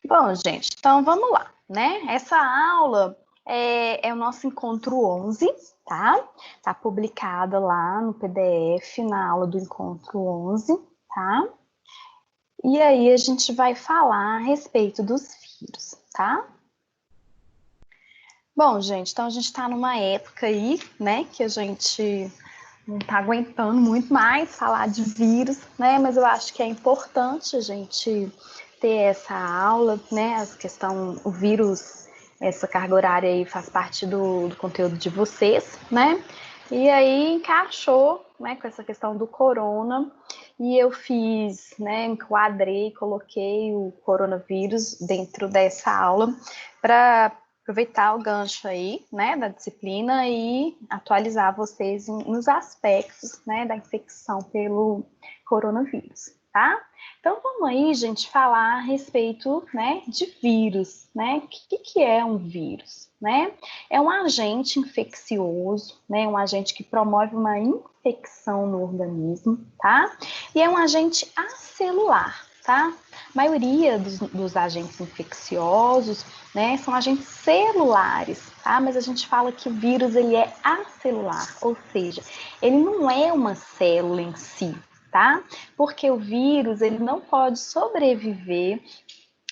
Bom, gente, então vamos lá, né? Essa aula é o nosso encontro 11, tá? Tá publicada lá no PDF, na aula do encontro 11, tá? E aí a gente vai falar a respeito dos vírus, tá? Bom, gente, então a gente tá numa época aí, né, que a gente não tá aguentando muito mais falar de vírus, né? Mas eu acho que é importante a gente ter essa aula, né? A questão, o vírus, essa carga horária aí faz parte do conteúdo de vocês, né? E aí encaixou, né, com essa questão do corona, e eu fiz, né, enquadrei, coloquei o coronavírus dentro dessa aula para aproveitar o gancho aí, né, da disciplina e atualizar vocês nos aspectos, né, da infecção pelo coronavírus, tá? Então, vamos aí, gente, falar a respeito, né, de vírus, né? O que é um vírus, né? É um agente infeccioso, né, um agente que promove uma infecção no organismo, tá? E é um agente acelular, tá? A maioria dos agentes infecciosos, né, são agentes celulares, tá? Mas a gente fala que o vírus ele é acelular, ou seja, ele não é uma célula em si, tá? Porque o vírus ele não pode sobreviver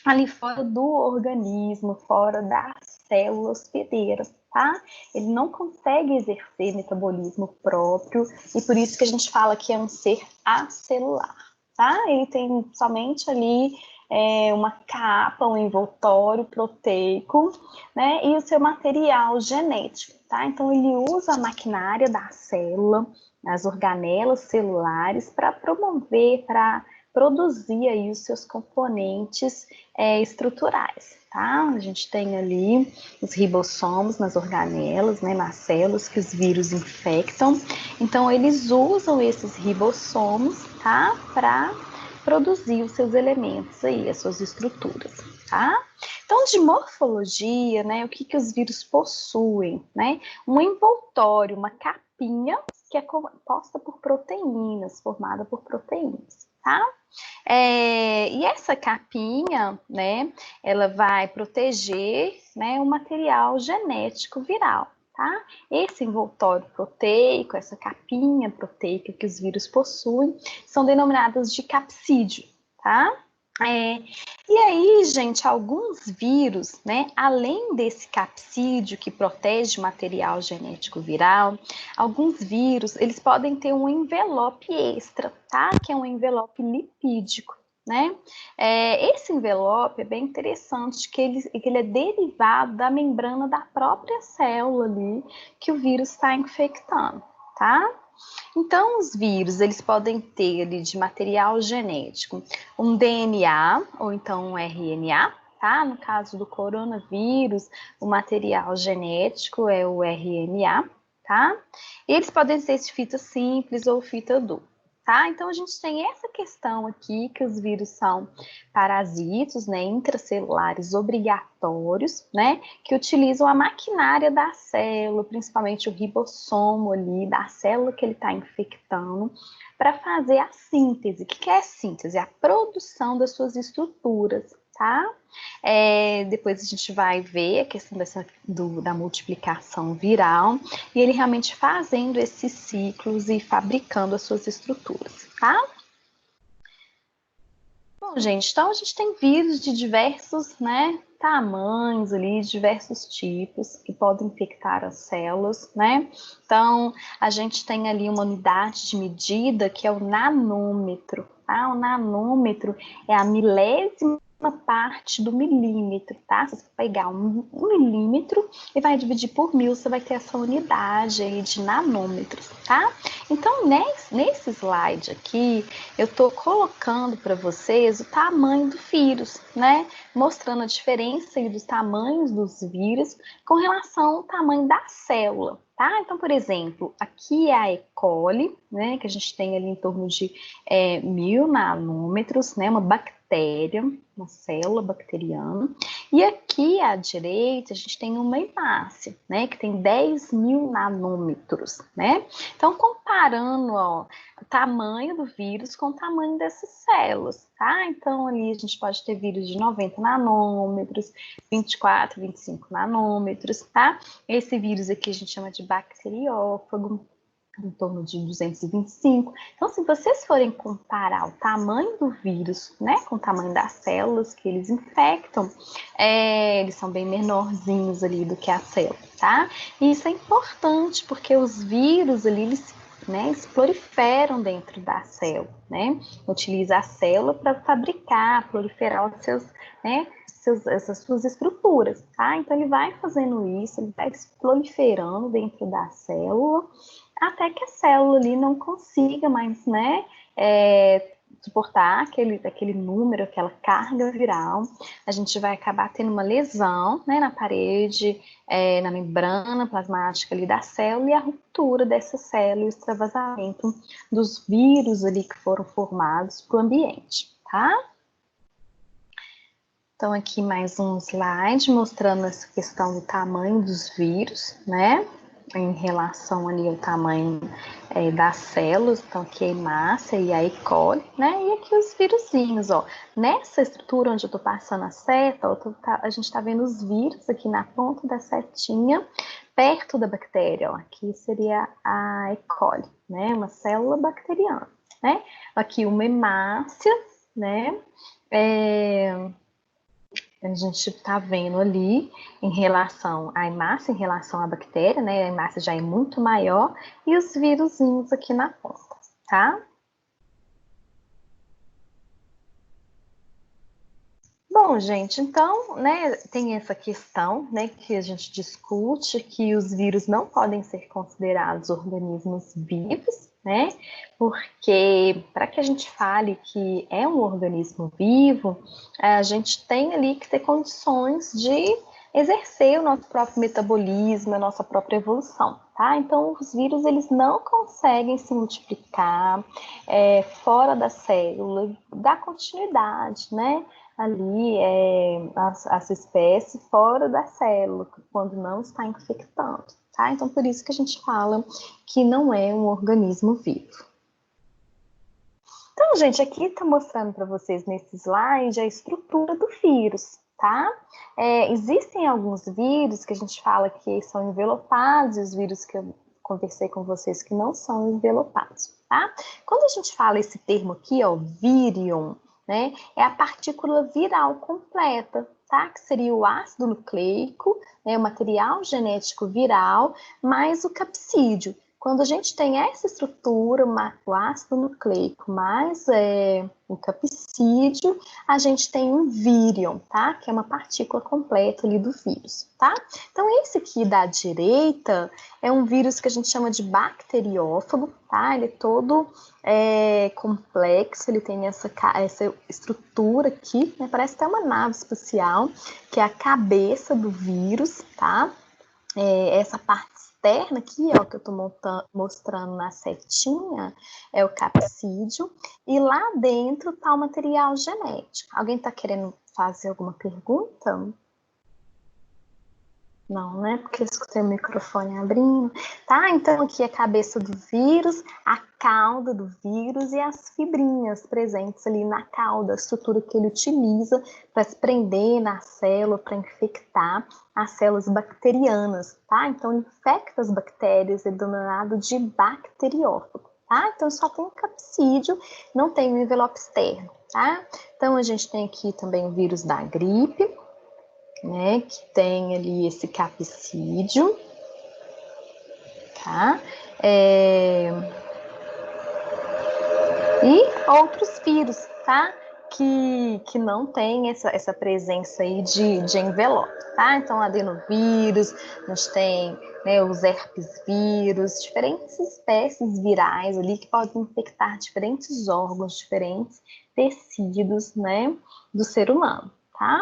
ali fora do organismo, fora da célula hospedeira, tá? Ele não consegue exercer metabolismo próprio e por isso que a gente fala que é um ser acelular, tá? Ele tem somente ali uma capa, um envoltório proteico, né? E o seu material genético, tá? Então ele usa a maquinária da célula, as organelas celulares para promover, para produzir aí os seus componentes estruturais, tá? A gente tem ali os ribossomos nas organelas, né, nas células que os vírus infectam. Então, eles usam esses ribossomos, tá? Para produzir os seus elementos aí, as suas estruturas, tá? Então, de morfologia, né, o que os vírus possuem, né? Um envoltório, uma capinha que é composta por proteínas, formada por proteínas, tá? E essa capinha, né, ela vai proteger, né, o material genético viral, tá? Esse envoltório proteico, essa capinha proteica que os vírus possuem, são denominadas de capsídio, tá? E aí, gente, alguns vírus, né, além desse capsídio que protege o material genético viral, alguns vírus, eles podem ter um envelope extra, tá? Que é um envelope lipídico, né? Esse envelope é bem interessante, que ele é derivado da membrana da própria célula ali que o vírus está infectando, tá? Então, os vírus, eles podem ter ali de material genético um DNA ou então um RNA, tá? No caso do coronavírus, o material genético é o RNA, tá? E eles podem ser de fita simples ou fita dupla. Tá? Então, a gente tem essa questão aqui, que os vírus são parasitos, né, intracelulares obrigatórios, né, que utilizam a maquinária da célula, principalmente o ribossomo ali, da célula que ele está infectando, para fazer a síntese. O que é a síntese? A produção das suas estruturas, tá? Depois a gente vai ver a questão da multiplicação viral e ele realmente fazendo esses ciclos e fabricando as suas estruturas, tá? Bom, gente, então a gente tem vírus de diversos, né, tamanhos ali, diversos tipos que podem infectar as células, né? Então, a gente tem ali uma unidade de medida que é o nanômetro, tá? O nanômetro é a milésima parte do milímetro, tá? Se você pegar um milímetro e vai dividir por 1000, você vai ter essa unidade aí de nanômetros, tá? Então, nesse slide aqui, eu estou colocando para vocês o tamanho do vírus, né? Mostrando a diferença aí dos tamanhos dos vírus com relação ao tamanho da célula, tá? Então, por exemplo, aqui é a E. coli, né? Que a gente tem ali em torno de 1000 nanômetros, né? Uma bactéria, uma célula bacteriana. E aqui à direita a gente tem uma hemácia, né? Que tem 10.000 nanômetros, né? Então, comparando, ó, o tamanho do vírus com o tamanho dessas células. tá? Então, ali a gente pode ter vírus de 90 nanômetros, 24, 25 nanômetros, tá? Esse vírus aqui a gente chama de bacteriófago, em torno de 225. Então, se vocês forem comparar o tamanho do vírus, né, com o tamanho das células que eles infectam, eles são bem menorzinhos ali do que a célula, tá? E isso é importante, porque os vírus ali, eles proliferam dentro da célula, né? Utiliza a célula para fabricar, proliferar os seus, né, essas suas estruturas, tá? Então, ele vai fazendo isso, ele vai proliferando dentro da célula, até que a célula ali não consiga mais, né, suportar aquele número, aquela carga viral. A gente vai acabar tendo uma lesão, né, na parede, na membrana plasmática ali da célula, e a ruptura dessa célula e o extravasamento dos vírus ali que foram formados para o ambiente, tá? Então, aqui mais um slide mostrando essa questão do tamanho dos vírus, né? Em relação ali ao tamanho das células, então aqui a hemácia e a E. coli, né? E aqui os vírusinhos, ó. Nessa estrutura onde eu tô passando a seta, ó, a gente tá vendo os vírus aqui na ponta da setinha, perto da bactéria, ó. Aqui seria a E. coli, né? Uma célula bacteriana, né? Aqui uma hemácia, né? A gente está vendo ali em relação à hemácia, em relação à bactéria, né? A hemácia já é muito maior, e os vírusinhos aqui na ponta, tá? Bom, gente, então, né, tem essa questão, né, que a gente discute, que os vírus não podem ser considerados organismos vivos, né, porque para que a gente fale que é um organismo vivo, a gente tem ali que ter condições de exercer o nosso próprio metabolismo, a nossa própria evolução, tá? Então, os vírus, eles não conseguem se multiplicar fora da célula, dar continuidade, né? Ali essa espécie fora da célula, quando não está infectando, tá? Então, por isso que a gente fala que não é um organismo vivo. Então, gente, aqui está mostrando para vocês nesse slide a estrutura do vírus, tá? Existem alguns vírus que a gente fala que são envelopados, e os vírus que eu conversei com vocês que não são envelopados, tá? Quando a gente fala esse termo aqui, ó, vírion, né, é a partícula viral completa, tá? Que seria o ácido nucleico, né, o material genético viral, mais o capsídeo. Quando a gente tem essa estrutura, o ácido nucleico mais o capsídeo, a gente tem um vírion, tá? Que é uma partícula completa ali do vírus, tá? Então, esse aqui da direita é um vírus que a gente chama de bacteriófago, tá? Ele é todo complexo, ele tem essa estrutura aqui, né? Parece até uma nave espacial, que é a cabeça do vírus, tá? Essa parte externa aqui, ó, que eu estou mostrando na setinha, é o capsídeo, e lá dentro está o material genético. Alguém está querendo fazer alguma pergunta? Não, né? Porque eu escutei o microfone abrindo. Tá, então aqui a cabeça do vírus, a cauda do vírus e as fibrinhas presentes ali na cauda, a estrutura que ele utiliza para se prender na célula, para infectar as células bacterianas, tá? Então, ele infecta as bactérias, é denominado de bacteriófago, tá? Então, só tem o capsídeo, não tem o envelope externo, tá? Então, a gente tem aqui também o vírus da gripe, né, que tem ali esse capsídeo, tá? E outros vírus, tá? Que não tem essa presença aí de envelope, tá? Então, adenovírus, a gente tem, né, os herpes vírus, diferentes espécies virais ali que podem infectar diferentes órgãos, diferentes tecidos, né, do ser humano, tá?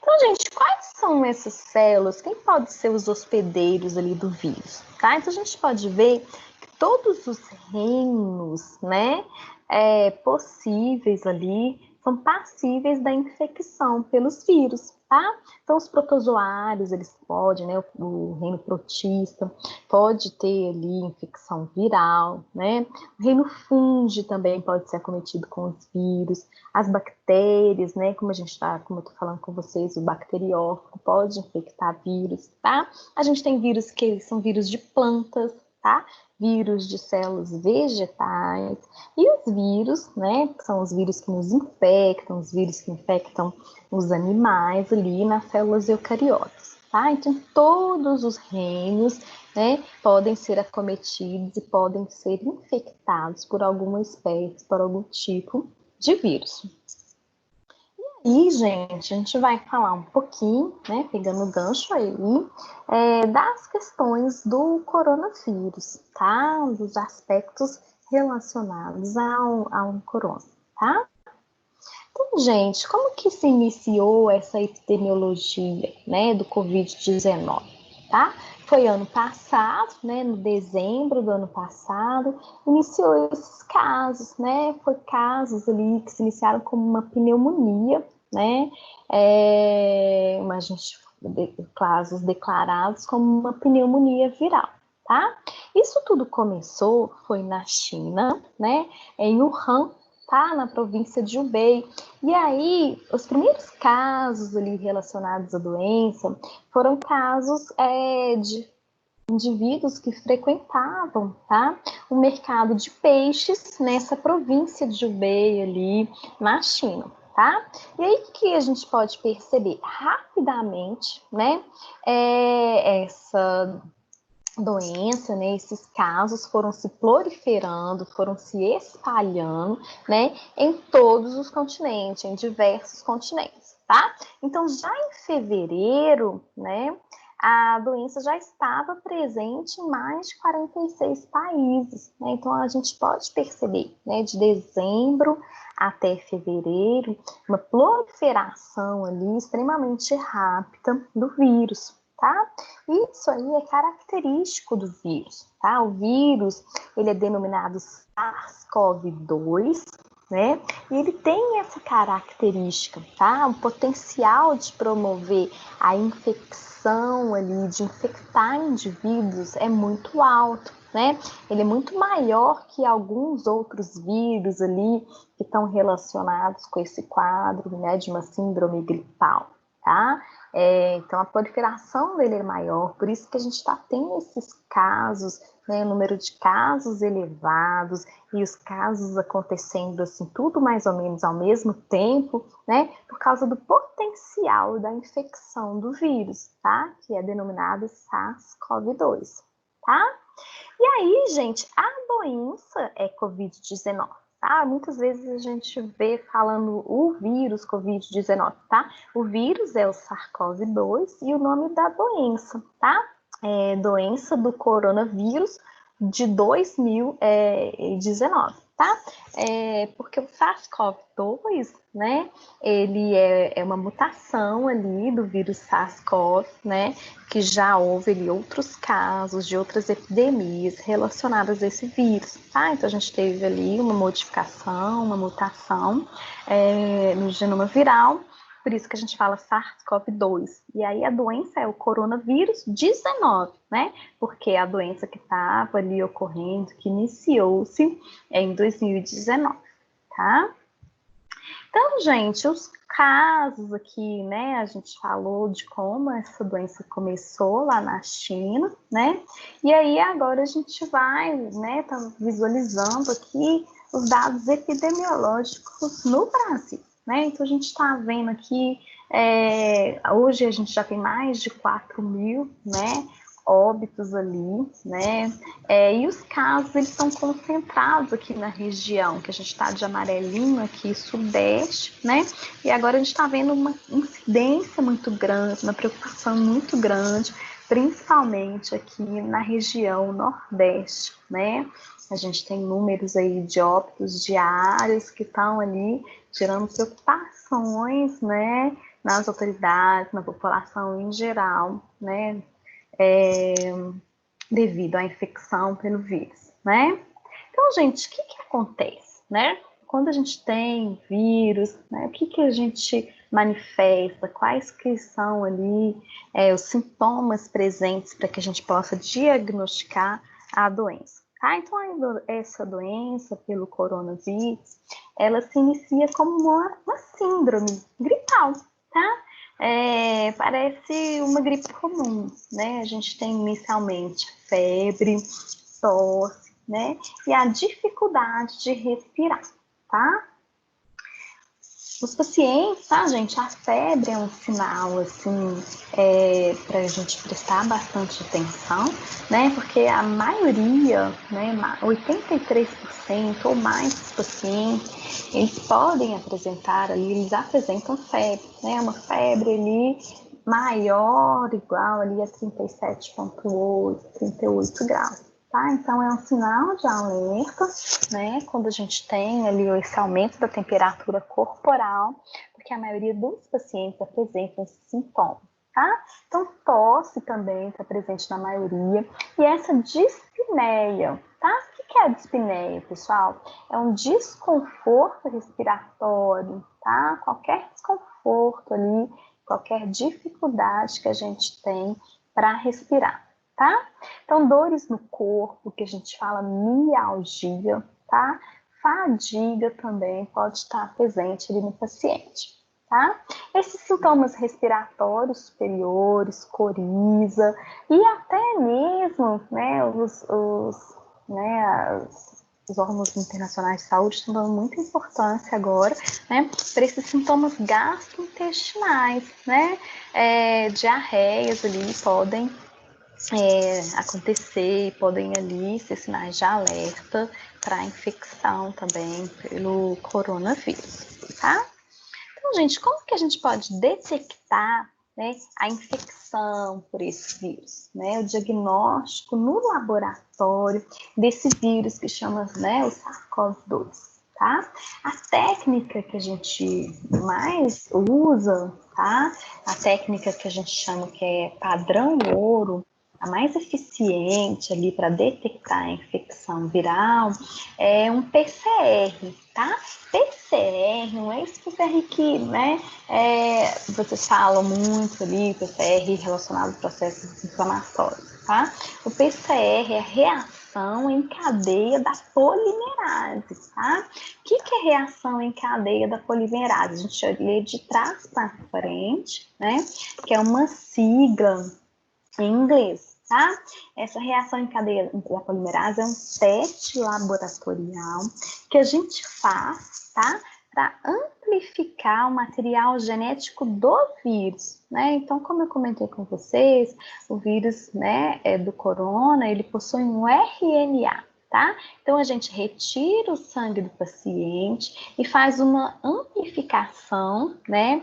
Então, gente, quais são essas células? Quem pode ser os hospedeiros ali do vírus? Tá? Então, a gente pode ver que todos os reinos, né, possíveis ali são passíveis da infecção pelos vírus, tá? Então, os protozoários, eles podem, né, o reino protista, pode ter ali infecção viral, né? O reino fungi também pode ser acometido com os vírus. As bactérias, né, como eu tô falando com vocês, o bacteriófago pode infectar vírus, tá? A gente tem vírus que são vírus de plantas, tá? Vírus de células vegetais e os vírus, né, que são os vírus que nos infectam, os vírus que infectam os animais ali nas células eucariotas, tá? Então, todos os reinos, né, podem ser acometidos e podem ser infectados por alguma espécie, por algum tipo de vírus. E, gente, a gente vai falar um pouquinho, né, pegando o gancho aí, das questões do coronavírus, tá? Dos aspectos relacionados ao corona, tá? Então, gente, como que se iniciou essa epidemiologia, né, do Covid-19, tá? Foi ano passado, né, no dezembro do ano passado, iniciou esses casos, né? Foi casos ali que se iniciaram como uma pneumonia, né? Casos declarados como uma pneumonia viral, tá? Isso tudo começou, foi na China, né? Em Wuhan, tá? Na província de Hubei. E aí, os primeiros casos ali relacionados à doença foram casos de indivíduos que frequentavam, tá? O mercado de peixes nessa província de Hubei ali na China, tá? E aí o que a gente pode perceber rapidamente, né? Essa doença, né, esses casos foram se proliferando, foram se espalhando, né, em todos os continentes, em diversos continentes, tá? Então, já em fevereiro, né, a doença já estava presente em mais de 46 países, né? Então, a gente pode perceber, né, de dezembro até fevereiro, uma proliferação ali extremamente rápida do vírus, tá? Isso aí é característico do vírus, tá? O vírus, ele é denominado SARS-CoV-2, né? E ele tem essa característica, tá? O potencial de promover a infecção ali, de infectar indivíduos é muito alto, né? Ele é muito maior que alguns outros vírus ali que estão relacionados com esse quadro, né, de uma síndrome gripal, tá? Então, a proliferação dele é maior, por isso que a gente está tendo esses casos, né, o número de casos elevados e os casos acontecendo assim, tudo mais ou menos ao mesmo tempo, né, por causa do potencial da infecção do vírus, tá? Que é denominado SARS-CoV-2, tá? E aí, gente, a doença é Covid-19. Tá? Muitas vezes a gente vê falando o vírus Covid-19, tá? O vírus é o SARS-CoV-2 e o nome da doença, tá? É doença do coronavírus de 2019, tá? Porque o SARS-CoV-2, né? Ele é uma mutação ali do vírus SARS-CoV, né? Que já houve ali outros casos de outras epidemias relacionadas a esse vírus, tá? Então a gente teve ali uma modificação, uma mutação no genoma viral, por isso que a gente fala SARS-CoV-2. E aí a doença é o coronavírus 19, né? Porque a doença que estava ali ocorrendo, que iniciou-se em 2019, tá? Então, gente, os casos aqui, né, a gente falou de como essa doença começou lá na China, né, e aí agora a gente vai, né, tá visualizando aqui os dados epidemiológicos no Brasil, né, então a gente está vendo aqui, hoje a gente já tem mais de 4.000, né, óbitos ali, né? E os casos, eles estão concentrados aqui na região, que a gente está de amarelinho aqui, sudeste, né? E agora a gente está vendo uma incidência muito grande, uma preocupação muito grande, principalmente aqui na região nordeste, né? A gente tem números aí de óbitos diários que estão ali gerando preocupações, né? Nas autoridades, na população em geral, né? Devido à infecção pelo vírus, né? Então, gente, o que acontece, né? Quando a gente tem vírus, né? O que a gente manifesta, quais que são ali os sintomas presentes para que a gente possa diagnosticar a doença. Tá? Então, essa doença pelo coronavírus, ela se inicia como uma síndrome gripal, tá? Parece uma gripe comum, né? A gente tem inicialmente febre, tosse, né? E a dificuldade de respirar, tá? Os pacientes, tá, gente? A febre é um sinal, assim, para a gente prestar bastante atenção, né? Porque a maioria, né, 83% ou mais dos pacientes, eles podem apresentar ali, eles apresentam febre, né? Uma febre ali maior, igual ali a 37,8, 38 graus. Tá? Então, é um sinal de alerta, né? Quando a gente tem ali esse aumento da temperatura corporal, porque a maioria dos pacientes apresentam esses sintomas, tá? Então, tosse também está presente na maioria. E essa dispneia, tá? O que é a dispneia, pessoal? É um desconforto respiratório, tá? Qualquer desconforto ali, qualquer dificuldade que a gente tem para respirar. Tá? Então, dores no corpo, que a gente fala mialgia, tá? Fadiga também pode estar presente ali no paciente, tá? Esses sintomas respiratórios superiores, coriza e até mesmo, né, os órgãos internacionais de saúde estão dando muita importância agora, né, para esses sintomas gastrointestinais, né? Diarreias ali podem acontecer e podem ali ser sinais de alerta para a infecção também pelo coronavírus, tá? Então, gente, como que a gente pode detectar, né, a infecção por esse vírus, né? O diagnóstico no laboratório desse vírus que chama, né, o SARS-CoV-2, tá? A técnica que a gente mais usa, tá? A técnica que a gente chama que é padrão ouro, a mais eficiente ali para detectar a infecção viral é um PCR, tá? PCR, não é esse PCR que, né, vocês falam muito ali, PCR relacionado a processos inflamatórios, tá? O PCR é a reação em cadeia da polimerase, tá? O que é reação em cadeia da polimerase? A gente lê de trás para frente, né? Que é uma sigla em inglês, tá? Essa reação em cadeia da polimerase é um teste laboratorial que a gente faz, tá? Para amplificar o material genético do vírus, né? Então, como eu comentei com vocês, o vírus, né, do corona, ele possui um RNA, tá? Então, a gente retira o sangue do paciente e faz uma amplificação, né,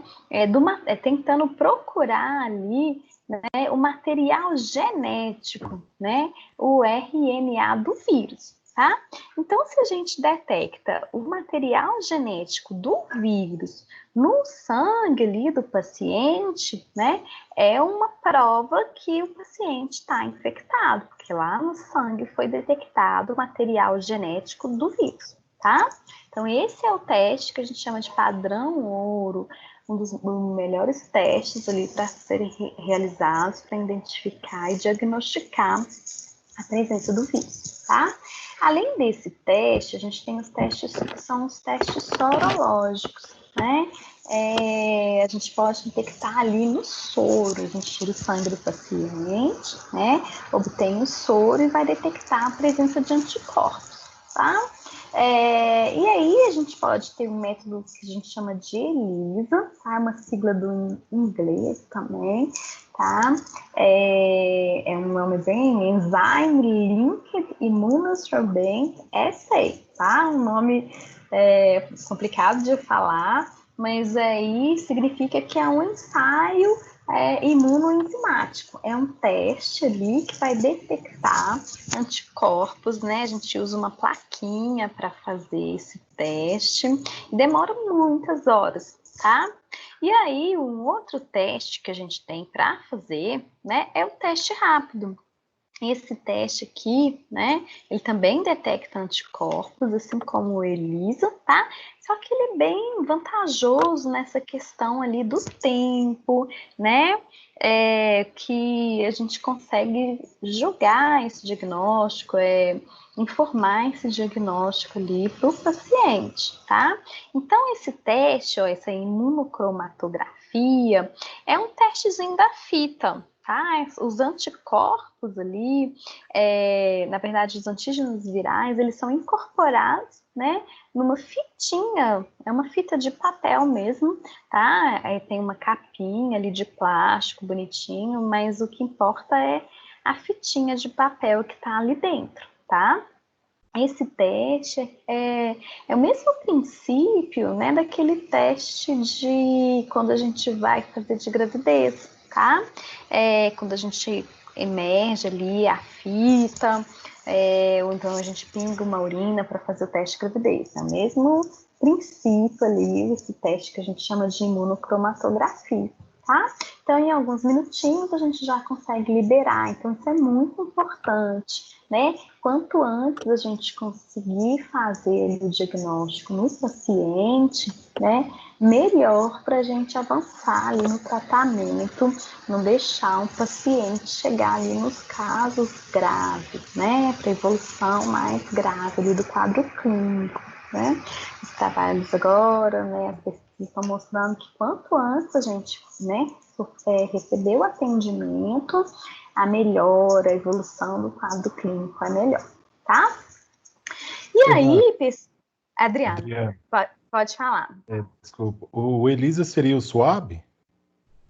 tentando procurar ali, né, o material genético, né, o RNA do vírus, tá? Então, se a gente detecta o material genético do vírus no sangue ali do paciente, né, é uma prova que o paciente está infectado, porque lá no sangue foi detectado o material genético do vírus, tá? Então, esse é o teste que a gente chama de padrão ouro, um dos melhores testes ali para serem realizados para identificar e diagnosticar a presença do vírus, tá? Além desse teste, a gente tem os testes que são os testes sorológicos, né? A gente pode detectar ali no soro, a gente tira o sangue do paciente, né? Obtém o soro e vai detectar a presença de anticorpos, tá? E aí a gente pode ter um método que a gente chama de ELISA, tá? Uma sigla do inglês também, tá? É um nome bem Enzyme Linked Immunosurveillance Assay, tá? Um nome complicado de falar, mas aí significa que é um ensaio imunoenzimático. É um teste ali que vai detectar anticorpos, né? A gente usa uma plaquinha para fazer esse teste e demora muitas horas, tá? E aí, um outro teste que a gente tem para fazer, né, é o teste rápido. Esse teste aqui, né, ele também detecta anticorpos, assim como o ELISA, tá? Só que ele é bem vantajoso nessa questão ali do tempo, né? Que a gente consegue julgar esse diagnóstico, informar esse diagnóstico ali para o paciente, tá? Então, esse teste, ó, essa imunocromatografia, é um testezinho da fita, tá? Os anticorpos ali, na verdade, os antígenos virais, eles são incorporados, né, numa fitinha, é uma fita de papel mesmo, tá? Aí tem uma capinha ali de plástico bonitinho, mas o que importa é a fitinha de papel que tá ali dentro, tá? Esse teste é o mesmo princípio, né, daquele teste de quando a gente vai fazer de gravidez, tá? Quando a gente emerge ali a fita, ou então a gente pinga uma urina para fazer o teste de gravidez. É o mesmo princípio ali, esse teste que a gente chama de imunocromatografia, tá? Então, em alguns minutinhos a gente já consegue liberar. Então, isso é muito importante, né? Quanto antes a gente conseguir fazer o diagnóstico no paciente, né, melhor para a gente avançar ali no tratamento, não deixar um paciente chegar ali nos casos graves, né, para evolução mais grave ali do quadro clínico, né. Os trabalhos agora, né, as pesquisas estão mostrando que quanto antes a gente, né, receber o atendimento, a melhora, a evolução do quadro clínico é melhor, tá? E Bernardo, aí, Adriana, Adriano, pode falar. desculpa. O ELISA seria o SWAB?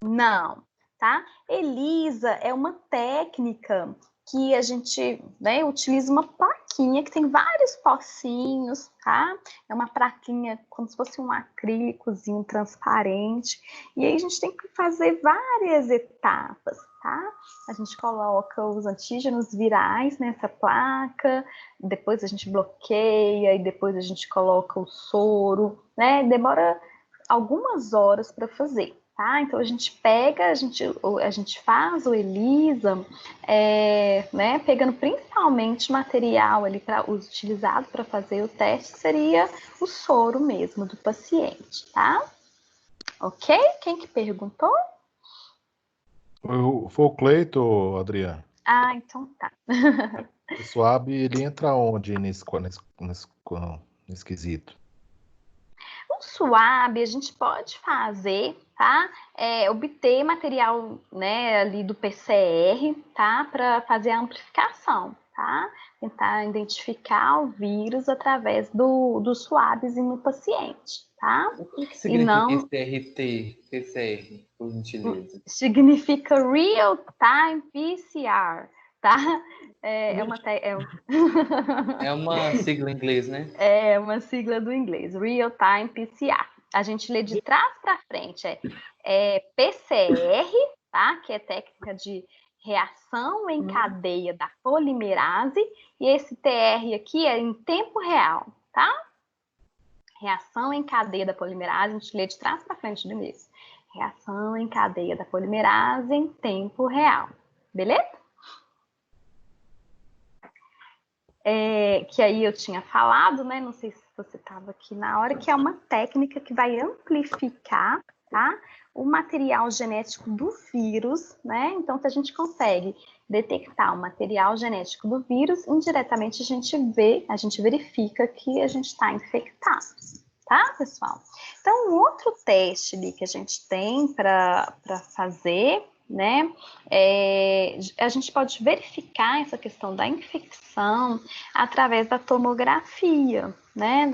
Não, tá? ELISA é uma técnica que a gente, né, utiliza uma plaquinha que tem vários pocinhos, tá? É uma plaquinha como se fosse um acrílicozinho transparente. E aí a gente tem que fazer várias etapas, tá? A gente coloca os antígenos virais nessa placa, depois a gente bloqueia e depois a gente coloca o soro, né? Demora algumas horas para fazer. Tá? Então a gente pega, a gente faz o ELISA, né, pegando principalmente material ali utilizado para fazer o teste, seria o soro mesmo do paciente, tá? Ok? Quem que perguntou? Foi o Cleito, Adriano. Ah, então tá. O SWAB, ele entra onde nesse quesito? O SWAB a gente pode fazer, tá? Obter material, né, ali do PCR, tá? Para fazer a amplificação, tá? Tentar identificar o vírus através do swabzinho no paciente, tá? O que E significa não esse RT, PCR, por gentileza? significa Real Time PCR, tá? É uma, É uma sigla em inglês, né? É uma sigla do inglês, Real Time PCR. A gente lê de trás para frente, PCR, tá? Que é técnica de reação em cadeia da polimerase, e esse TR aqui é em tempo real, tá? Reação em cadeia da polimerase, a gente lê de trás para frente do inglês. Reação em cadeia da polimerase em tempo real, beleza? Que aí eu tinha falado, né? Não sei se você estava aqui na hora, que é uma técnica que vai amplificar, tá? O material genético do vírus, né? Então, se a gente consegue detectar o material genético do vírus, indiretamente a gente verifica que a gente está infectado, tá, pessoal? Então, um outro teste ali que a gente tem para fazer, né? A gente pode verificar essa questão da infecção através da tomografia, né?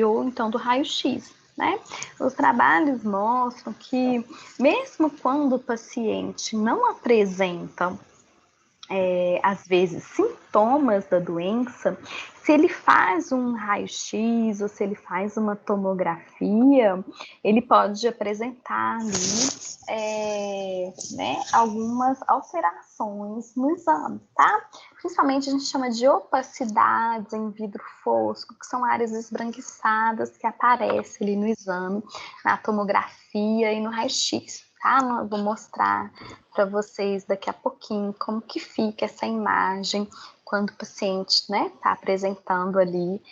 Ou então do raio-x, né? Os trabalhos mostram que, mesmo quando o paciente não apresenta às vezes, sintomas da doença, se ele faz um raio-x ou se ele faz uma tomografia, ele pode apresentar ali, né, algumas alterações no exame, tá? Principalmente a gente chama de opacidades em vidro fosco, que são áreas esbranquiçadas que aparecem ali no exame, na tomografia e no raio-x. tá? Eu vou mostrar para vocês daqui a pouquinho como que fica essa imagem quando o paciente, né, tá apresentando ali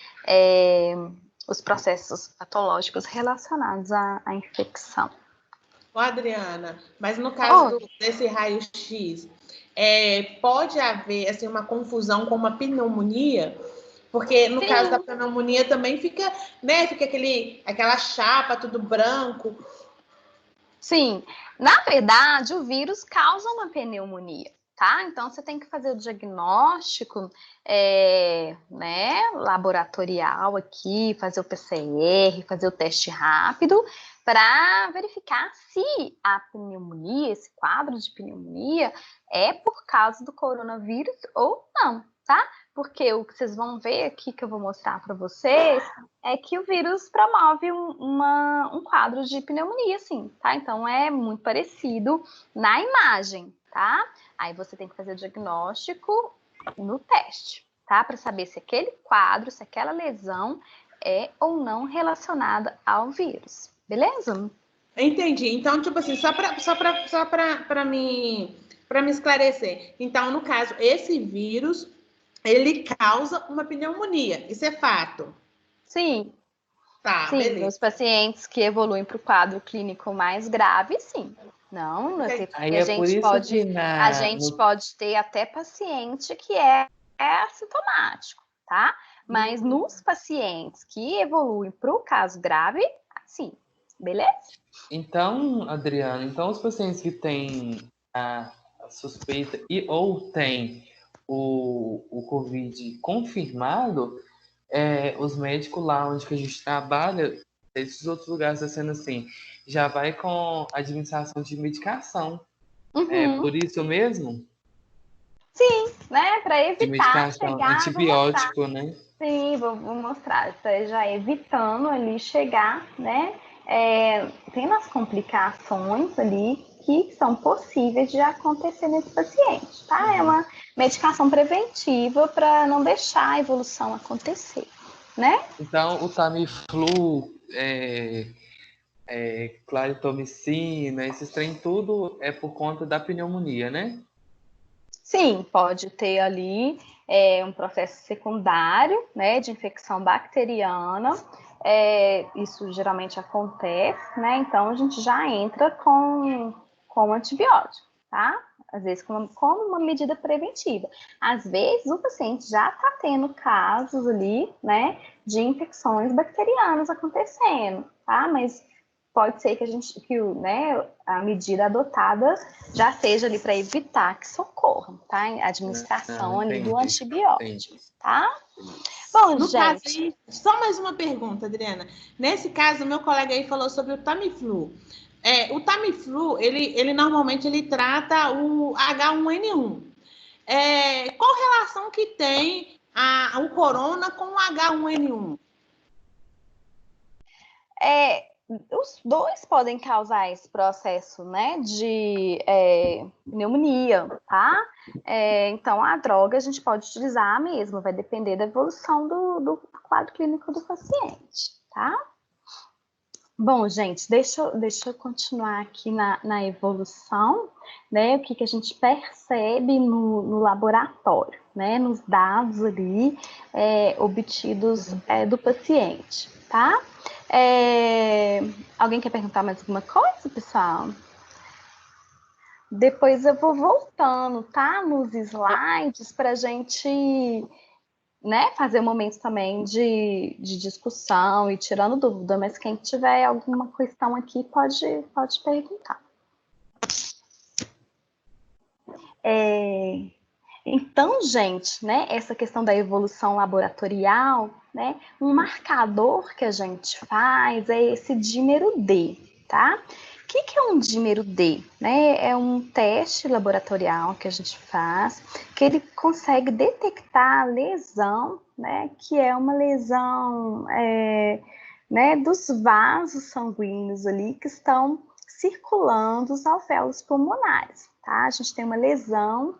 os processos patológicos relacionados à infecção. Ô, Adriana, mas no caso desse raio-x, pode haver assim, uma confusão com uma pneumonia? Porque no caso da pneumonia também fica, né, fica aquela chapa, tudo branco. Sim, na verdade, o vírus causa uma pneumonia, tá? Então, você tem que fazer o diagnóstico, né, laboratorial aqui, fazer o PCR, fazer o teste rápido, para verificar se a pneumonia, esse quadro de pneumonia, é por causa do coronavírus ou não, tá? Porque o que vocês vão ver aqui, que eu vou mostrar para vocês, é que o vírus promove um quadro de pneumonia, sim, tá? Então, é muito parecido na imagem, tá? Aí você tem que fazer o diagnóstico no teste, tá? Para saber se aquele quadro, se aquela lesão é ou não relacionada ao vírus, beleza? Entendi. Então, tipo assim, só para me esclarecer. Então, no caso, esse vírus, ele causa uma pneumonia. Isso é fato. Sim. Tá, sim, beleza. nos pacientes que evoluem para o quadro clínico mais grave, sim. Não, Aí é por isso que a gente pode ter até paciente que é assintomático, tá? Mas nos pacientes que evoluem para o caso grave, sim, beleza? Então, Adriana, os pacientes que têm a suspeita ou têm o COVID confirmado, os médicos lá onde que a gente trabalha, esses outros lugares está sendo assim, já vai com administração de medicação. É por isso mesmo? Sim, né? Para De evitar medicação chegar... antibiótico, né? Sim, vou mostrar. Tá já evitando ali chegar, né? Tendo as complicações ali que são possíveis de acontecer nesse paciente, tá? É uma medicação preventiva para não deixar a evolução acontecer, né? Então, o Tamiflu, claritomicina, esses trem tudo é por conta da pneumonia, né? Sim, pode ter ali um processo secundário, né, de infecção bacteriana. Isso geralmente acontece, né? Então a gente já entra com antibiótico, tá? Às vezes como uma medida preventiva. Às vezes o paciente já está tendo casos ali, né, de infecções bacterianas acontecendo, tá? Mas pode ser a medida adotada já seja ali para evitar que socorra, tá? A administração ali do antibiótico, tá? Bom, no gente... caso aí, só mais uma pergunta, Adriana. Nesse caso, meu colega aí falou sobre o Tamiflu. O Tamiflu, ele normalmente ele trata o H1N1. Qual relação que tem o corona com o H1N1? Os dois podem causar esse processo, né, de pneumonia, tá? Então, a droga a gente pode utilizar mesmo, vai depender da evolução do quadro clínico do paciente, tá? Bom, gente, deixa eu continuar aqui na evolução, né? O que a gente percebe no laboratório, né? Nos dados ali obtidos do paciente, tá? Alguém quer perguntar mais alguma coisa, pessoal? Depois eu vou voltando, tá? Nos slides para a gente, né, fazer momentos também de discussão e tirando dúvida, mas quem tiver alguma questão aqui pode perguntar. Então, gente, né, essa questão da evolução laboratorial, né, um marcador que a gente faz é esse dímero D, tá? O que é um dímero D? Né? É um teste laboratorial que a gente faz, que ele consegue detectar a lesão, né, que é uma lesão né, dos vasos sanguíneos ali que estão circulando os alvéolos pulmonares, tá? A gente tem uma lesão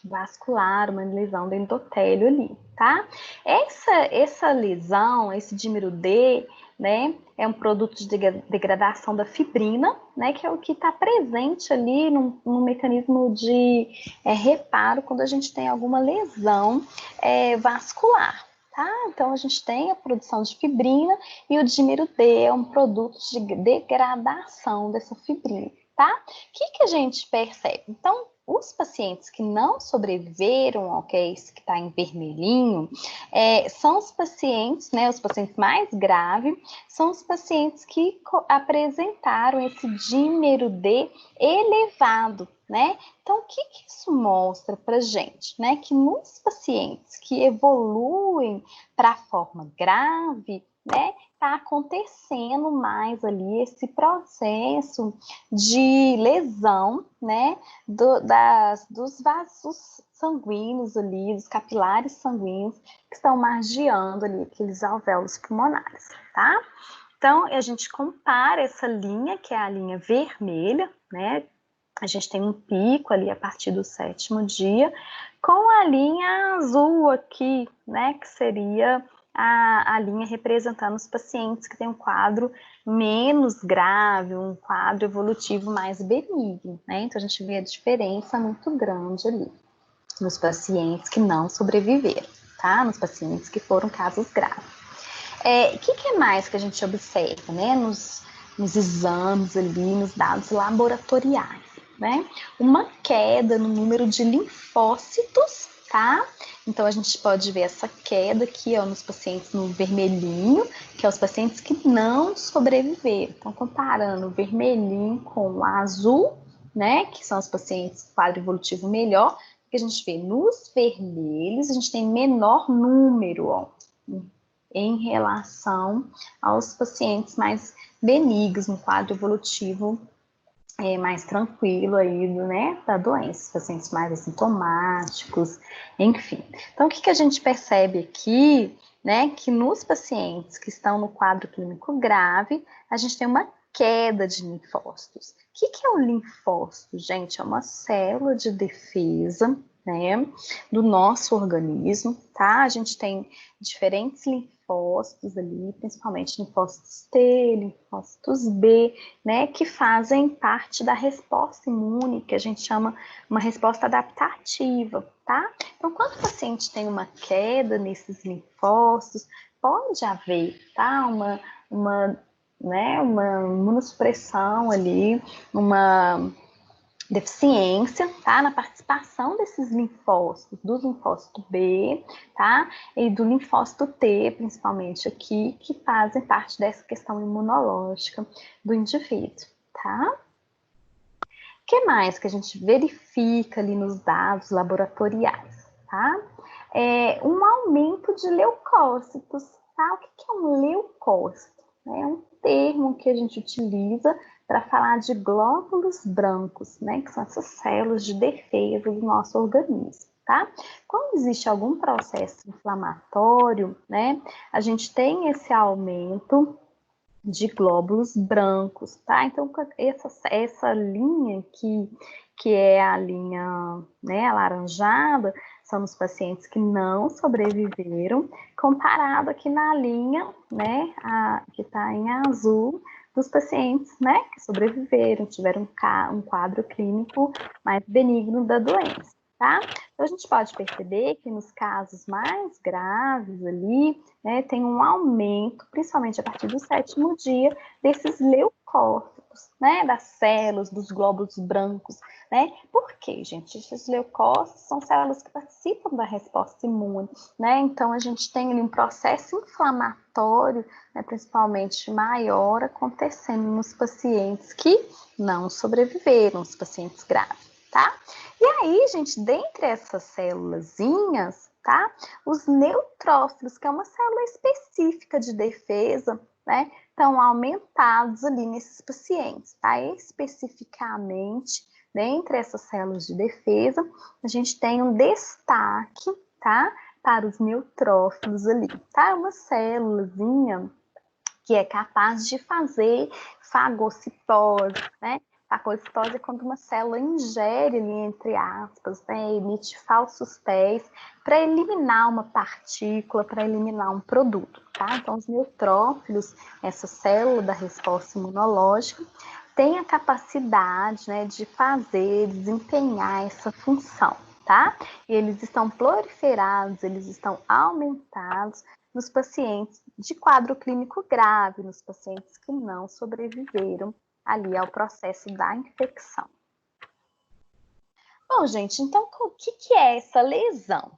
vascular, uma lesão do endotélio ali, tá? Essa lesão, esse dímero D, né? É um produto de degradação da fibrina, né? Que é o que está presente ali no mecanismo de reparo quando a gente tem alguma lesão vascular. Tá? Então, a gente tem a produção de fibrina e o dímero D é um produto de degradação dessa fibrina, tá? O que a gente percebe? Então, os pacientes que não sobreviveram ao case que está em vermelhinho, são os pacientes, né, os pacientes mais graves, são os pacientes que apresentaram esse dímero D elevado, né? Então, o que isso mostra para gente, né? Que nos pacientes que evoluem para a forma grave, né? Está acontecendo mais ali esse processo de lesão, né? Dos vasos sanguíneos ali, dos capilares sanguíneos que estão margeando ali aqueles alvéolos pulmonares, tá? Então, a gente compara essa linha, que é a linha vermelha, né? A gente tem um pico ali a partir do 7º dia, com a linha azul aqui, né, que seria a linha representando os pacientes que têm um quadro menos grave, um quadro evolutivo mais benigno, né? Então, a gente vê a diferença muito grande ali nos pacientes que não sobreviveram, tá? Nos pacientes que foram casos graves. O que mais que a gente observa, né, nos exames ali, nos dados laboratoriais? Né? Uma queda no número de linfócitos, tá? Então, a gente pode ver essa queda aqui, ó, nos pacientes no vermelhinho, que é os pacientes que não sobreviveram. Então, comparando o vermelhinho com o azul, né, que são os pacientes com quadro evolutivo melhor, que a gente vê nos vermelhos, a gente tem menor número, ó, em relação aos pacientes mais benignos, no quadro evolutivo mais tranquilo aí, né, da doença, pacientes mais assintomáticos, enfim. Então, o que a gente percebe aqui, né, que nos pacientes que estão no quadro clínico grave, a gente tem uma queda de linfócitos. O que é o linfócito, gente? É uma célula de defesa, né, do nosso organismo, tá? A gente tem diferentes linfócitos ali, principalmente linfócitos T, linfócitos B, né, que fazem parte da resposta imune, que a gente chama uma resposta adaptativa, tá? Então, quando o paciente tem uma queda nesses linfócitos, pode haver, tá, uma imunossupressão ali, uma deficiência, tá? Na participação desses linfócitos, do linfócito B, tá? E do linfócito T, principalmente aqui, que fazem parte dessa questão imunológica do indivíduo, tá? O que mais que a gente verifica ali nos dados laboratoriais, tá? Um aumento de leucócitos, tá? O que é um leucócito? É um termo que a gente utiliza para falar de glóbulos brancos, né, que são essas células de defesa do nosso organismo, tá? Quando existe algum processo inflamatório, né, a gente tem esse aumento de glóbulos brancos, tá? Então, essa linha aqui, que é a linha, né, alaranjada, são os pacientes que não sobreviveram, comparado aqui na linha, né, que está em azul, dos pacientes, né, que sobreviveram, tiveram um quadro clínico mais benigno da doença, tá? Então, a gente pode perceber que nos casos mais graves ali, né, tem um aumento, principalmente a partir do 7º dia, desses leucócitos, né, das células, dos glóbulos brancos, né? Por quê, gente? Esses leucócitos são células que participam da resposta imune, né? Então, a gente tem ali um processo inflamatório, né, principalmente maior, acontecendo nos pacientes que não sobreviveram, os pacientes graves, tá? E aí, gente, dentre essas célulazinhas, tá? Os neutrófilos, que é uma célula específica de defesa, né? Estão aumentados ali nesses pacientes, tá? Especificamente, dentre essas células de defesa, a gente tem um destaque, tá? Para os neutrófilos ali, tá? É uma célulazinha que é capaz de fazer fagocitose, né? Fagocitose é quando uma célula ingere ali, entre aspas, né, emite falsos pés para eliminar uma partícula, para eliminar um produto, tá? Então, os neutrófilos, essa célula da resposta imunológica, tem a capacidade, né, de desempenhar essa função, tá? E eles estão proliferados, eles estão aumentados nos pacientes de quadro clínico grave, nos pacientes que não sobreviveram ali ao processo da infecção. Bom, gente, então o que é essa lesão,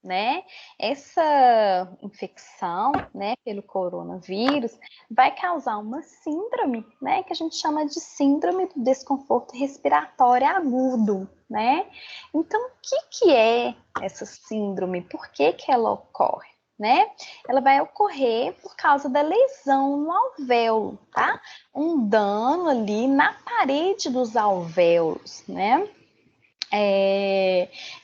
né? Essa infecção, né, pelo coronavírus vai causar uma síndrome, né, que a gente chama de síndrome do desconforto respiratório agudo, né? Então, o que é essa síndrome? Por que ela ocorre? Né? Ela vai ocorrer por causa da lesão no alvéolo, tá? Um dano ali na parede dos alvéolos, né?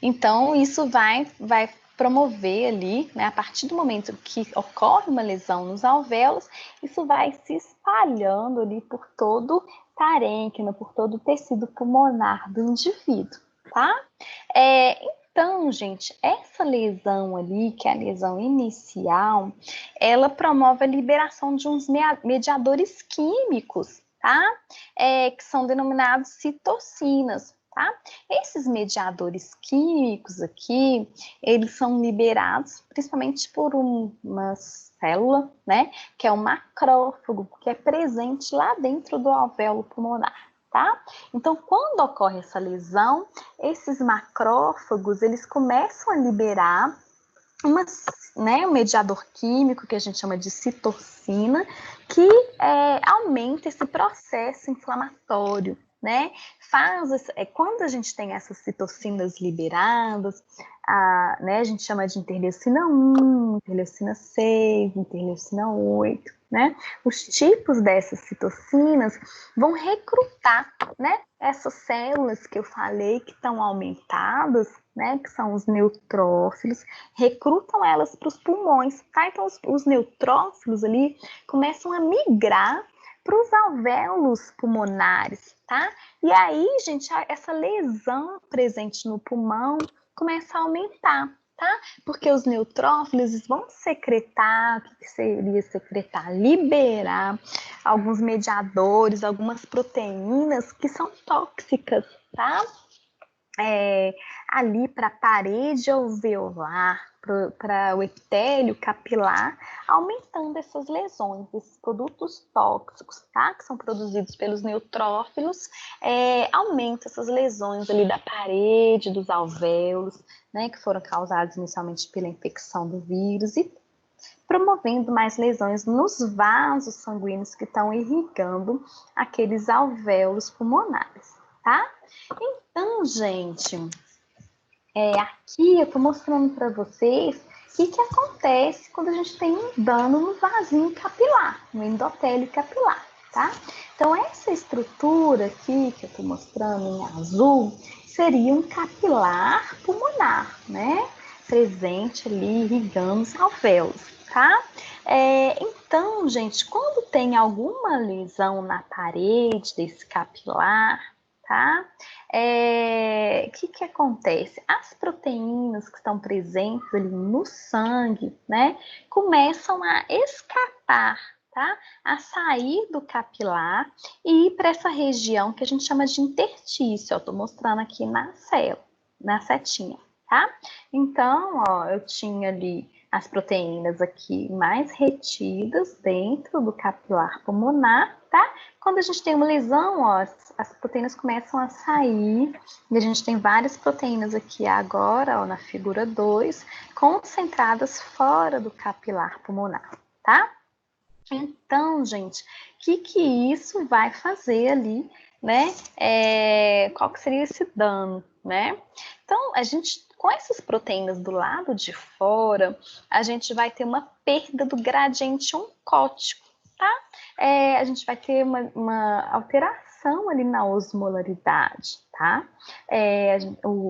Então, isso vai promover ali, né, a partir do momento que ocorre uma lesão nos alvéolos, isso vai se espalhando ali por todo o parênquima, por todo o tecido pulmonar do indivíduo, tá? Então, gente, essa lesão ali, que é a lesão inicial, ela promove a liberação de uns mediadores químicos, tá? Que são denominados citocinas, tá? Esses mediadores químicos aqui, eles são liberados principalmente por uma célula, né? Que é o macrófago, que é presente lá dentro do alvéolo pulmonar. Tá? Então, quando ocorre essa lesão, esses macrófagos, eles começam a liberar um mediador químico que a gente chama de citocina, que aumenta esse processo inflamatório, né? Quando a gente tem essas citocinas liberadas, né, a gente chama de interleucina 1, interleucina 6, interleucina 8, né? Os tipos dessas citocinas vão recrutar, né, essas células que eu falei que estão aumentadas, né, que são os neutrófilos, recrutam elas para os pulmões, tá? Então, os neutrófilos ali começam a migrar para os alvéolos pulmonares, tá? E aí, gente, essa lesão presente no pulmão começa a aumentar, tá? Porque os neutrófilos vão secretar, o que seria secretar? Liberar alguns mediadores, algumas proteínas que são tóxicas, tá? Ali para a parede alveolar, para o epitélio capilar, aumentando essas lesões, esses produtos tóxicos, tá? Que são produzidos pelos neutrófilos, aumenta essas lesões ali da parede, dos alvéolos, né? Que foram causadas inicialmente pela infecção do vírus e promovendo mais lesões nos vasos sanguíneos que estão irrigando aqueles alvéolos pulmonares, tá? Então, gente, aqui eu estou mostrando para vocês o que acontece quando a gente tem um dano no vasinho capilar, no endotélio capilar, tá? Então, essa estrutura aqui que eu estou mostrando em azul seria um capilar pulmonar, né? Presente ali, irrigando os alvéolos, tá? Então, gente, quando tem alguma lesão na parede desse capilar, tá? O que acontece? As proteínas que estão presentes ali no sangue, né, começam a escapar, tá? A sair do capilar e ir para essa região que a gente chama de interstício. Eu estou mostrando aqui na setinha, tá? Então, ó, eu tinha ali as proteínas aqui mais retidas dentro do capilar pulmonar, tá? Quando a gente tem uma lesão, ó, as proteínas começam a sair, e a gente tem várias proteínas aqui agora, ó, na figura 2, concentradas fora do capilar pulmonar, tá? Então, gente, o que isso vai fazer ali, né? Qual que seria esse dano, né? Então, a gente, com essas proteínas do lado de fora, a gente vai ter uma perda do gradiente oncótico, tá? A gente vai ter uma alteração ali na osmolaridade, tá?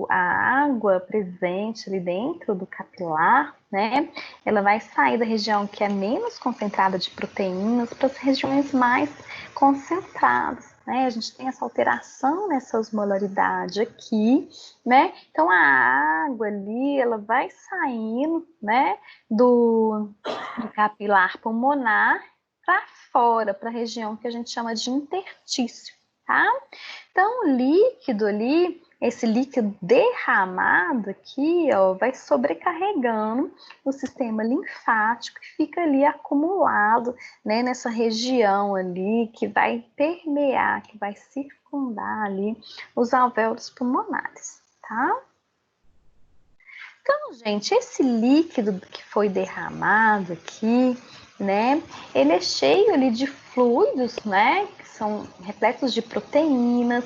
A água presente ali dentro do capilar, né? Ela vai sair da região que é menos concentrada de proteínas para as regiões mais concentradas, né? A gente tem essa alteração nessa osmolaridade aqui, né? Então a água ali, ela vai saindo, né, do capilar pulmonar para fora, para a região que a gente chama de interstício, tá? Então o líquido ali, esse líquido derramado aqui, ó, vai sobrecarregando o sistema linfático e fica ali acumulado, né, nessa região ali que vai permear, que vai circundar ali os alvéolos pulmonares, tá? Então, gente, esse líquido que foi derramado aqui, né, ele é cheio ali de fluidos, né, que são repletos de proteínas,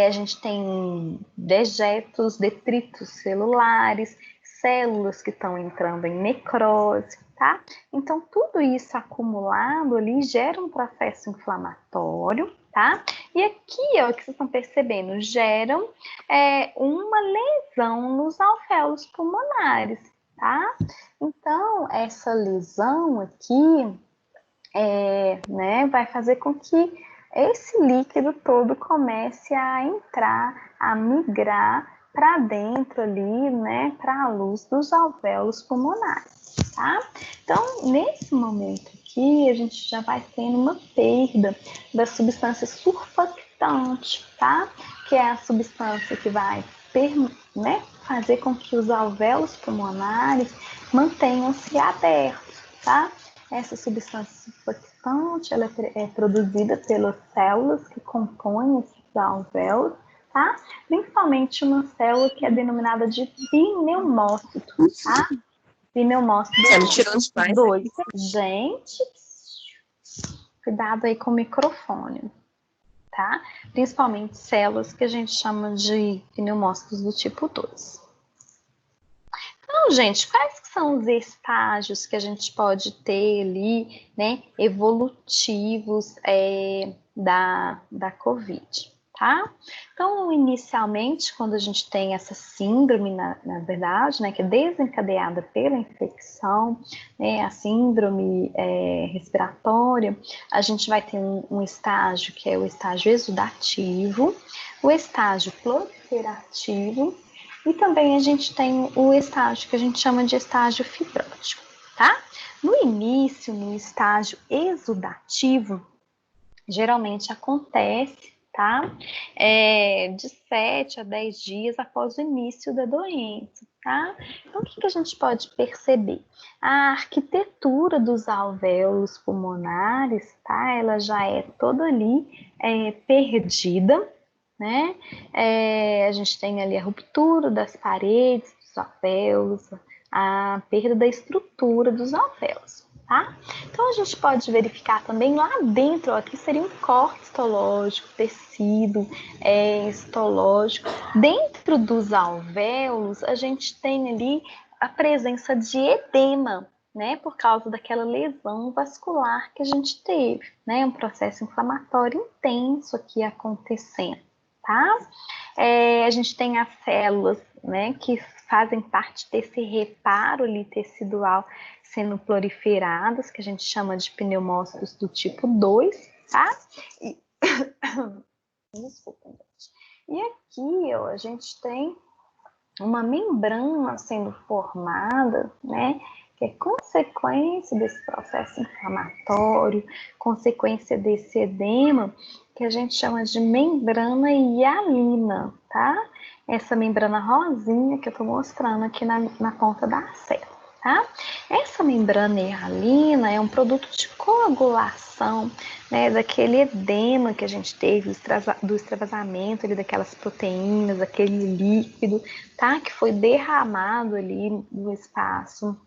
a gente tem dejetos, detritos celulares, células que estão entrando em necrose, tá? Então, tudo isso acumulado ali gera um processo inflamatório, tá? E aqui, ó, que vocês estão percebendo, geram uma lesão nos alvéolos pulmonares, tá? Então, essa lesão aqui, né, vai fazer com que esse líquido todo comece a entrar, a migrar para dentro ali, né, para a luz dos alvéolos pulmonares, tá? Então, nesse momento aqui, a gente já vai tendo uma perda da substância surfactante, tá? Que é a substância que vai, né, fazer com que os alvéolos pulmonares mantenham-se abertos, tá? Essa substância surfactante, ela é produzida pelas células que compõem esses alvéolos, tá? Principalmente uma célula que é denominada de pneumócito, tá? Pneumócito 2. Gente, cuidado aí com o microfone, tá? Principalmente células que a gente chama de pneumócitos do tipo 2. Então, gente, quais são os estágios que a gente pode ter ali, né, evolutivos da COVID, tá? Então, inicialmente, quando a gente tem essa síndrome, na verdade, né, que é desencadeada pela infecção, né, a síndrome respiratória, a gente vai ter um estágio que é o estágio exudativo, o estágio proliferativo, e também a gente tem o estágio que a gente chama de estágio fibrótico, tá? No início, no estágio exudativo, geralmente acontece, tá? De 7 a 10 dias após o início da doença, tá? Então, o que a gente pode perceber? A arquitetura dos alvéolos pulmonares, tá? Ela já é toda ali perdida, né? A gente tem ali a ruptura das paredes dos alvéolos, a perda da estrutura dos alvéolos, tá? Então, a gente pode verificar também lá dentro, ó, aqui seria um corte histológico, tecido histológico. Dentro dos alvéolos, a gente tem ali a presença de edema, né, por causa daquela lesão vascular que a gente teve, né, um processo inflamatório intenso aqui acontecendo. Tá? A gente tem as células, né, que fazem parte desse reparo ali tecidual sendo proliferadas, que a gente chama de pneumócitos do tipo 2, tá? Desculpa, gente. E aqui, ó, a gente tem uma membrana sendo formada, né, que é consequência desse processo inflamatório, consequência desse edema, que a gente chama de membrana hialina, tá? Essa membrana rosinha que eu tô mostrando aqui na ponta da célula, tá? Essa membrana hialina é um produto de coagulação, né, daquele edema que a gente teve, do extravasamento ali daquelas proteínas, aquele líquido, tá? Que foi derramado ali no espaço,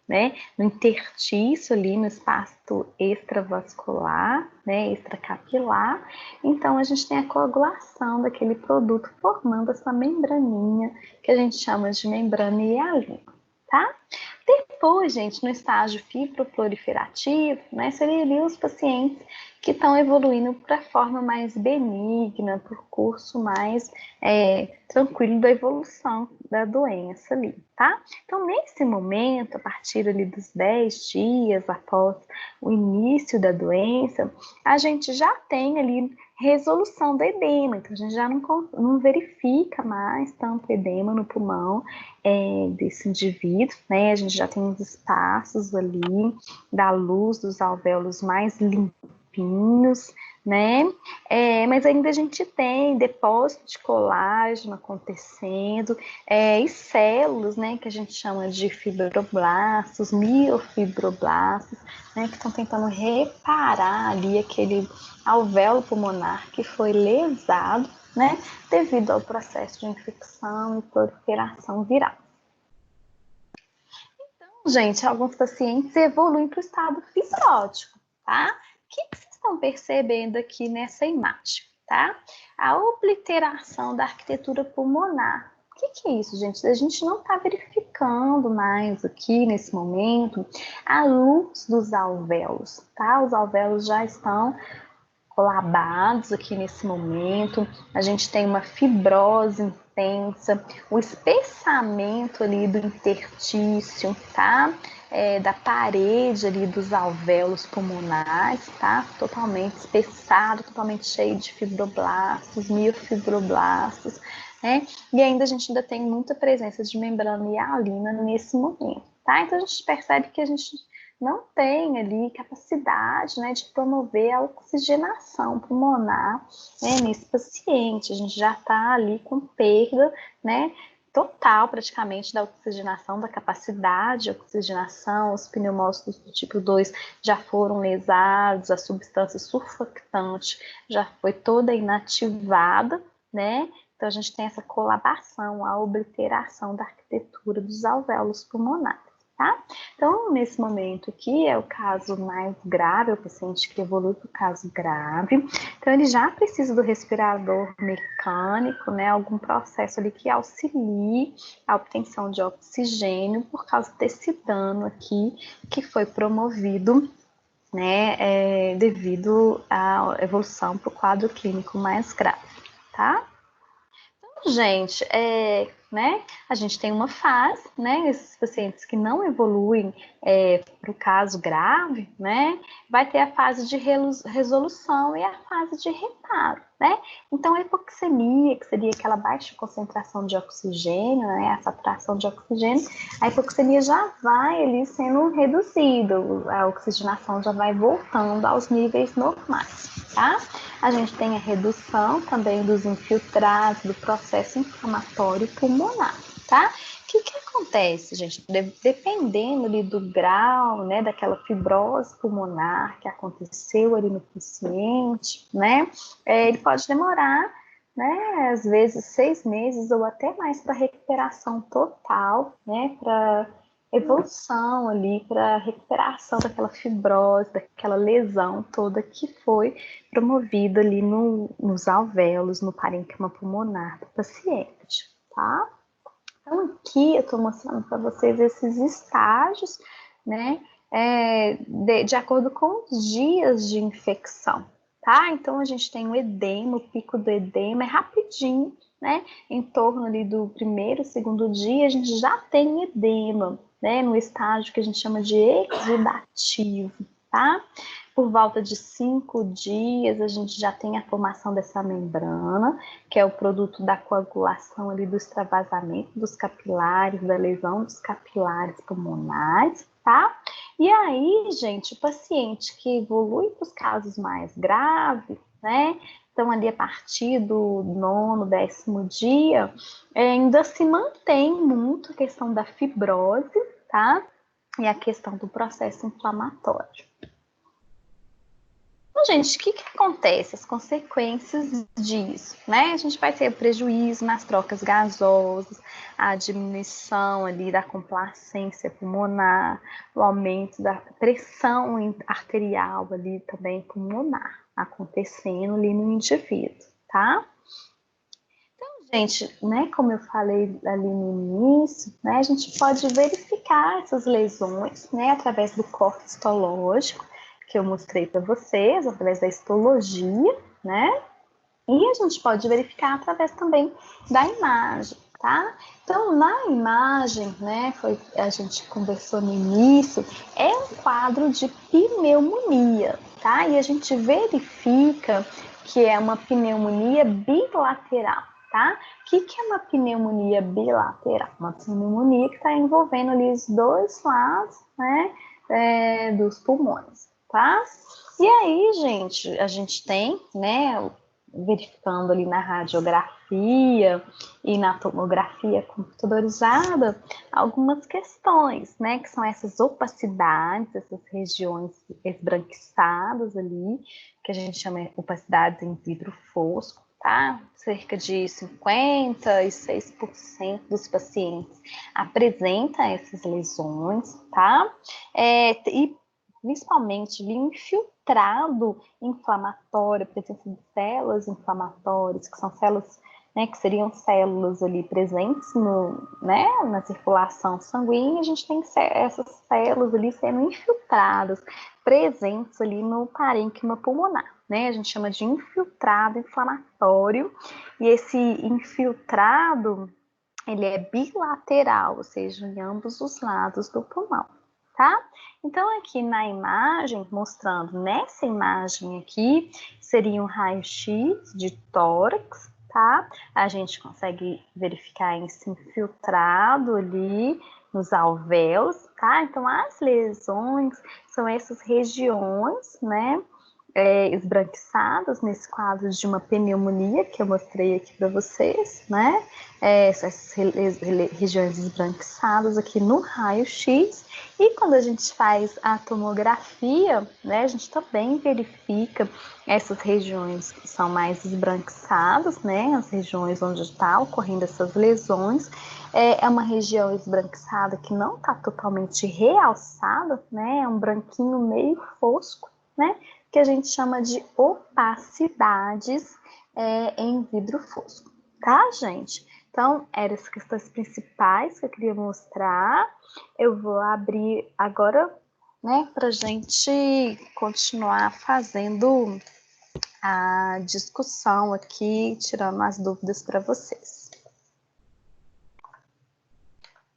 né, no interstício ali, no espaço extravascular, né, extracapilar. Então, a gente tem a coagulação daquele produto formando essa membraninha que a gente chama de membrana hialina, tá? Depois, gente, no estágio fibroproliferativo, né, seriam os pacientes que estão evoluindo para a forma mais benigna, para o curso mais tranquilo da evolução da doença ali, tá? Então, nesse momento, a partir ali dos 10 dias após o início da doença, a gente já tem ali resolução do edema, então a gente já não verifica mais tanto edema no pulmão desse indivíduo, né? A gente já tem os espaços ali da luz dos alvéolos mais limpinhos, né? Mas ainda a gente tem depósito de colágeno acontecendo e células, né? Que a gente chama de fibroblastos, miofibroblastos, né? Que estão tentando reparar ali aquele alvéolo pulmonar que foi lesado, né? Devido ao processo de infecção e proliferação viral. Então, gente, alguns pacientes evoluem para o estado fibrótico, tá? O que vocês estão percebendo aqui nessa imagem, tá? A obliteração da arquitetura pulmonar. O que é isso, gente? A gente não está verificando mais aqui, nesse momento, a luz dos alvéolos, tá? Os alvéolos já estão colabados aqui nesse momento, a gente tem uma fibrose intensa, o espessamento ali do interstício, tá? Da parede ali dos alvéolos pulmonares, tá? Totalmente espessado, totalmente cheio de fibroblastos, miofibroblastos, né? E ainda a gente ainda tem muita presença de membrana hialina nesse momento, tá? Então a gente percebe que a gente não tem ali capacidade, né, de promover a oxigenação pulmonar, né, nesse paciente. A gente já está ali com perda, né, total praticamente da oxigenação, da capacidade de oxigenação. Os pneumócitos do tipo 2 já foram lesados, a substância surfactante já foi toda inativada, né? Então a gente tem essa colabação, a obliteração da arquitetura dos alvéolos pulmonares. Tá? Então, nesse momento aqui, é o caso mais grave, o paciente que evolui para o caso grave. Então, ele já precisa do respirador mecânico, né? Algum processo ali que auxilie a obtenção de oxigênio por causa desse dano aqui que foi promovido, né? Devido à evolução para o quadro clínico mais grave, tá? Então, gente, né, a gente tem uma fase, né, esses pacientes que não evoluem para o caso grave, né, vai ter a fase de resolução e a fase de reparo, né. Então, a hipoxemia, que seria aquela baixa concentração de oxigênio, né, a saturação de oxigênio, a hipoxemia já vai ali sendo reduzida, a oxigenação já vai voltando aos níveis normais, tá? A gente tem a redução também dos infiltrados, do processo inflamatório pulmonar, tá? O que acontece, gente? Dependendo ali do grau, né, daquela fibrose pulmonar que aconteceu ali no paciente, né, ele pode demorar, né, às vezes 6 meses ou até mais para recuperação total, né, para evolução ali, para recuperação daquela fibrose, daquela lesão toda que foi promovida ali nos alvéolos, no parênquima pulmonar do paciente, tá? Então, aqui eu estou mostrando para vocês esses estágios, né, de acordo com os dias de infecção, tá? Então, a gente tem o edema, o pico do edema é rapidinho, né? Em torno ali do primeiro, segundo dia, a gente já tem edema, né? No estágio que a gente chama de exudativo, tá? Por volta de 5 dias, a gente já tem a formação dessa membrana, que é o produto da coagulação ali do extravasamento dos capilares, da lesão dos capilares pulmonares, tá? E aí, gente, o paciente que evolui para os casos mais graves, né? Então, ali a partir do 9º, 10º dia, ainda se mantém muito a questão da fibrose, tá? E a questão do processo inflamatório. Então, gente, o que acontece? As consequências disso, né? A gente vai ter prejuízo nas trocas gasosas, a diminuição ali da complacência pulmonar, o aumento da pressão arterial ali também pulmonar acontecendo ali no indivíduo, tá? Então, gente, né, como eu falei ali no início, né, a gente pode verificar essas lesões, né, através do corte histológico, que eu mostrei para vocês, através da histologia, né? E a gente pode verificar através também da imagem, tá? Então, na imagem, né, a gente conversou no início, é um quadro de pneumonia, tá? E a gente verifica que é uma pneumonia bilateral, tá? O que é uma pneumonia bilateral? Uma pneumonia que está envolvendo ali os dois lados, né, dos pulmões, tá? E aí, gente, a gente tem, né, verificando ali na radiografia e na tomografia computadorizada, algumas questões, né, que são essas opacidades, essas regiões esbranquiçadas ali, que a gente chama de opacidades em vidro fosco, tá? Cerca de 56% dos pacientes apresentam essas lesões, tá? E principalmente infiltrado inflamatório, presença de células inflamatórias, que são células, né, que seriam células ali presentes na circulação sanguínea, a gente tem essas células ali sendo infiltradas, presentes ali no parênquima pulmonar, né, a gente chama de infiltrado inflamatório, e esse infiltrado, ele é bilateral, ou seja, em ambos os lados do pulmão, tá? Então, aqui na imagem, mostrando nessa imagem aqui, seria um raio-x de tórax, tá? A gente consegue verificar esse infiltrado ali nos alvéolos, tá? Então, as lesões são essas regiões, né? Esbranquiçadas nesse quadro de uma pneumonia que eu mostrei aqui para vocês, né? Essas regiões esbranquiçadas aqui no raio-x. E quando a gente faz a tomografia, né, a gente também verifica essas regiões que são mais esbranquiçadas, né? As regiões onde está ocorrendo essas lesões. É uma região esbranquiçada que não está totalmente realçada, né? É um branquinho meio fosco, né? Que a gente chama de opacidades em vidro fosco, tá, gente? Então, eram as questões principais que eu queria mostrar. Eu vou abrir agora, né, para a gente continuar fazendo a discussão aqui, tirando as dúvidas para vocês.